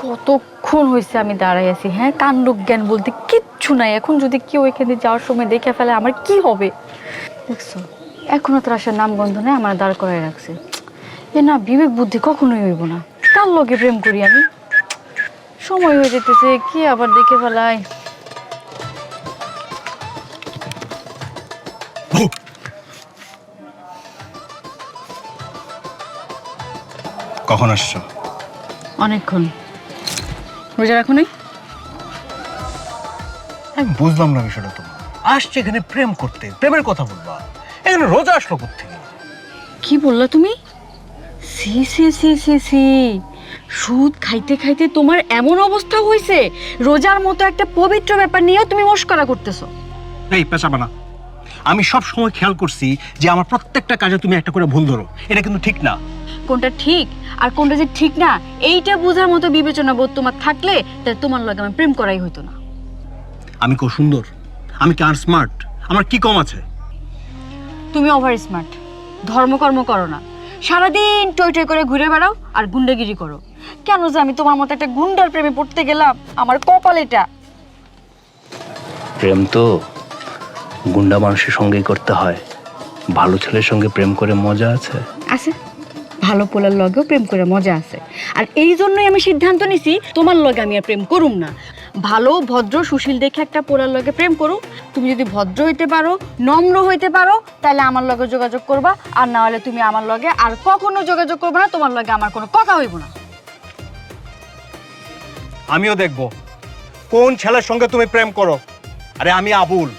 কতক্ষণ হয়েছে আমি দাঁড়াই আছি, হ্যাঁ, কাণ্ডজ্ঞান বলতে কিচ্ছু নাই। এখন যদি কেউ এখানে যাওয়ার সময় দেখে ফেলে আমার কি হবে? দেখছো, এখনো তোর আসার নামগন্ধ নেই, আমার দাঁড় করাই রাখছে। এ না, বিবেক বুদ্ধি কখনোই হইব না। কার লগে প্রেম করি আমি? সময় হয়ে যেতেছে, কি আবার দেখে ফেলাই। কখন আসছো? অনেকক্ষণ। রোজা রাখো নাই? আমি বুঝলাম না বিষয়টা। তোমার আসছে এখানে প্রেম করতে, প্রেমের কথা বলবা, এখানে রোজা আসলো কোত্থেকে? কি বললা তুমি? সি সি সি সি সি, সুদ খাইতে খাইতে তোমার এমন অবস্থা হয়েছে, রোজার মতো একটা পবিত্র ব্যাপার নিয়েও তুমি মস্করা করতেছো। এই পেঁচাবা না। আমি সব সময় খেয়াল করছি যে আমার প্রত্যেকটা কাজে তুমি একটা করে ভুল ধরো, এটা কিন্তু ঠিক না। কোনটা ঠিক আর কোনটা যে ঠিক না এইটা বোঝার মতো বিবেচনা বোধ তোমার থাকলে তাহলে তোমার লগে আমার প্রেম করাই হইতো না। আমি খুব সুন্দর, আমি কি আর স্মার্ট? আমার কি কম আছে? তুমি ওভার স্মার্ট, ধর্মকর্ম করো না, সারাদিন টই টই করে ঘুরে বেড়াও আর গুন্ডাগিরি করো। কেন যে আমি তোমার মতো একটা গুন্ডার প্রেমে পড়তে গেলাম, আমার কপাল এটা। প্রেম তো গুন্ডা মানুষের সঙ্গেই করতে হয়, ভালো ছেলের সঙ্গে প্রেম করে মজা আছে? আছে, ভালো পোলার লগেও প্রেম করে মজা আছে। আর এই জন্যই আমি সিদ্ধান্ত নিছি তোমার লগে আমি আর প্রেম করুম না। ভালো ভদ্র সুশীল দেখে একটা পোলার লগে প্রেম করুম। তুমি যদি ভদ্র হইতে পারো, নম্র হইতে পারো, তাহলে আমার লগে যোগাযোগ করবা, আর না হলে তুমি আমার লগে আর কখনো যোগাযোগ করবে না। তোমার লগে আমার কোনো কথা হইব না। আমিও দেখবো কোন ছেলের সঙ্গে তুমি প্রেম করো। আরে আমি আবুল,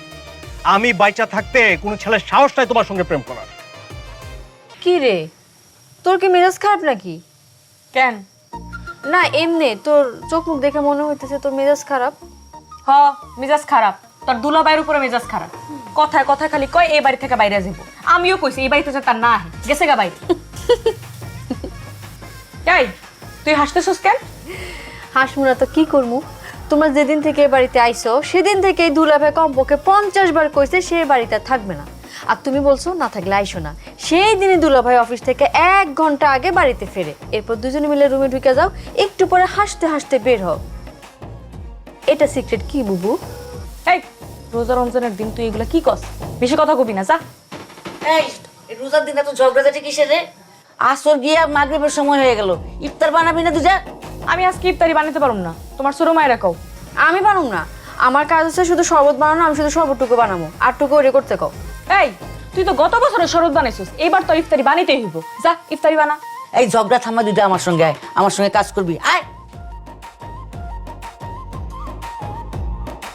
আমি বাইচা থাকতে কোন ছেলের সাহস নাই তোমার সঙ্গে প্রেম করার। কি রে, তোর কি মেজাজ খারাপ নাকি? কেন? না এমনি তোর চোখ মুখ দেখে মনে হইতেছে তোর মেজাজ খারাপ। হ, মেজাজ খারাপ। তোর দুলাভাইয়ের উপরে মেজাজ খারাপ। কথায় কথায় খালি কয় এই বাড়ি থেকে বাইরে যাব। আমিও কইছি এই বাড়িতে যে তার না আহে, গেছে গা বাইরে। এই তুই হাসতেছিস কেন? হাসমুনা তো কি করমু, তোমরা যেদিন থেকে এই বাড়িতে আইছো সেদিন থেকে এই দুলাভাই কমপক্ষে 50 বার কইছে সে বাড়িতে থাকবে না, আর তুমি বলছো না থাকলে আইসো না। সেই দিনই দুলাভাই অফিস থেকে 1 ঘন্টা আগে বাড়িতে ফেরে, এরপর দুজনে মিলে রুমে ঢুকে যাও, একটু পরে হাসতে হাসতে বের হও। এটা সিক্রেট কি বুবু? এই রোজা রমজানের দিন তুই এগুলা কি কস? বেশি কথা কবি না, যা। এই রোজার দিন এত ঝগড়াঝাটি কিসের রে? আসর গিয়া মাগরিবের সময় হয়ে গেল, ইফতার বানাবি না দুজা? আমি আজকে ইফতারি বানাতে পারুম না, তোমার ছোট মায়েরা কও। আমি বানাম না, আমার কাজ হচ্ছে শুধু শরবত বানানো, আমি শুধু শরবতটুকু বানাবো, আরটুকু ওরে করতে কও। এই তুই তো গত বছরের শরৎ বানাইছিস, এবার তো ইফতারি বানাইতেই হইব, যা ইফতারি বানা। এই ঝগড়া থামা দুইটা আমার সঙ্গে আয়, আমার সঙ্গে কাজ করবি আয়।